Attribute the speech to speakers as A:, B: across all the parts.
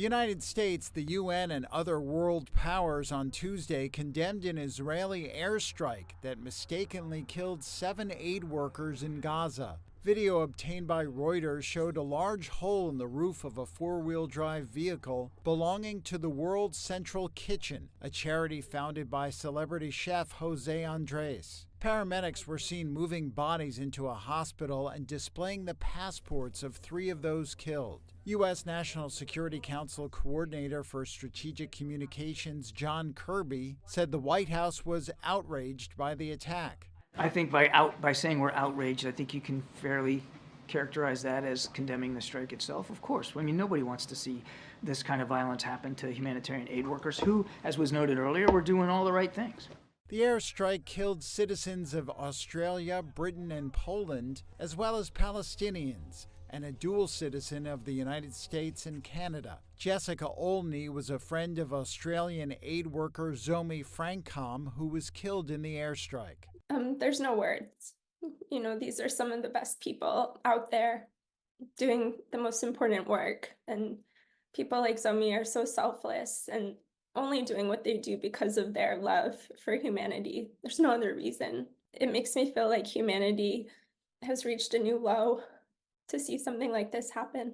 A: United States, the UN, and other world powers on Tuesday condemned an Israeli airstrike that mistakenly killed 7 aid workers in Gaza. Video obtained by Reuters showed a large hole in the roof of a four-wheel drive vehicle belonging to the World Central Kitchen, a charity founded by celebrity chef Jose Andres. Paramedics were seen moving bodies into a hospital and displaying the passports of 3 of those killed. U.S. National Security Council Coordinator for Strategic Communications John Kirby said the White House was outraged by the attack.
B: I think by saying we're outraged, I think you can fairly characterize that as condemning the strike itself. Of course, I mean, nobody wants to see this kind of violence happen to humanitarian aid workers who, as was noted earlier, were doing all the right things.
A: The airstrike killed citizens of Australia, Britain, and Poland, as well as Palestinians, and a dual citizen of the United States and Canada. Jessica Olney was a friend of Australian aid worker Zomi Francom, who was killed in the airstrike.
C: There's no words. You know, these are some of the best people out there doing the most important work. And people like Zomi are so selfless and only doing what they do because of their love for humanity. There's no other reason. It makes me feel like humanity has reached a new low to see something like this happen.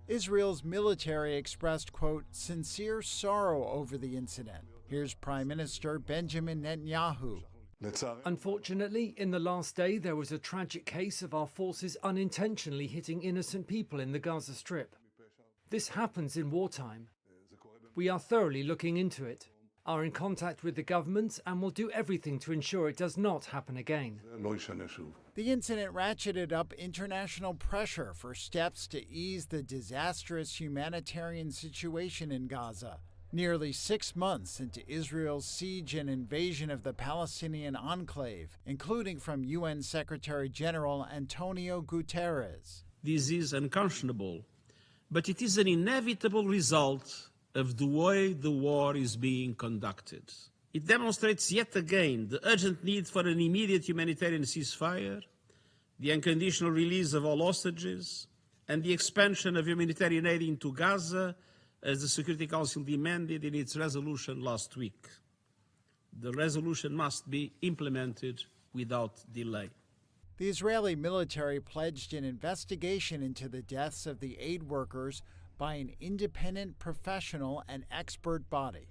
A: Israel's military expressed, quote, sincere sorrow over the incident. Here's Prime Minister Benjamin Netanyahu.
D: Unfortunately, in the last day, there was a tragic case of our forces unintentionally hitting innocent people in the Gaza Strip. This happens in wartime. We are thoroughly looking into it, are in contact with the government, and will do everything to ensure it does not happen again.
A: The incident ratcheted up international pressure for steps to ease the disastrous humanitarian situation in Gaza. Nearly 6 months into Israel's siege and invasion of the Palestinian enclave, including from UN Secretary General Antonio Guterres.
E: This is unconscionable, but it is an inevitable result of the way the war is being conducted. It demonstrates yet again the urgent need for an immediate humanitarian ceasefire, the unconditional release of all hostages, and the expansion of humanitarian aid into Gaza, as the Security Council demanded in its resolution last week. The resolution must be implemented without delay.
A: The Israeli military pledged an investigation into the deaths of the aid workers by an independent, professional, and expert body.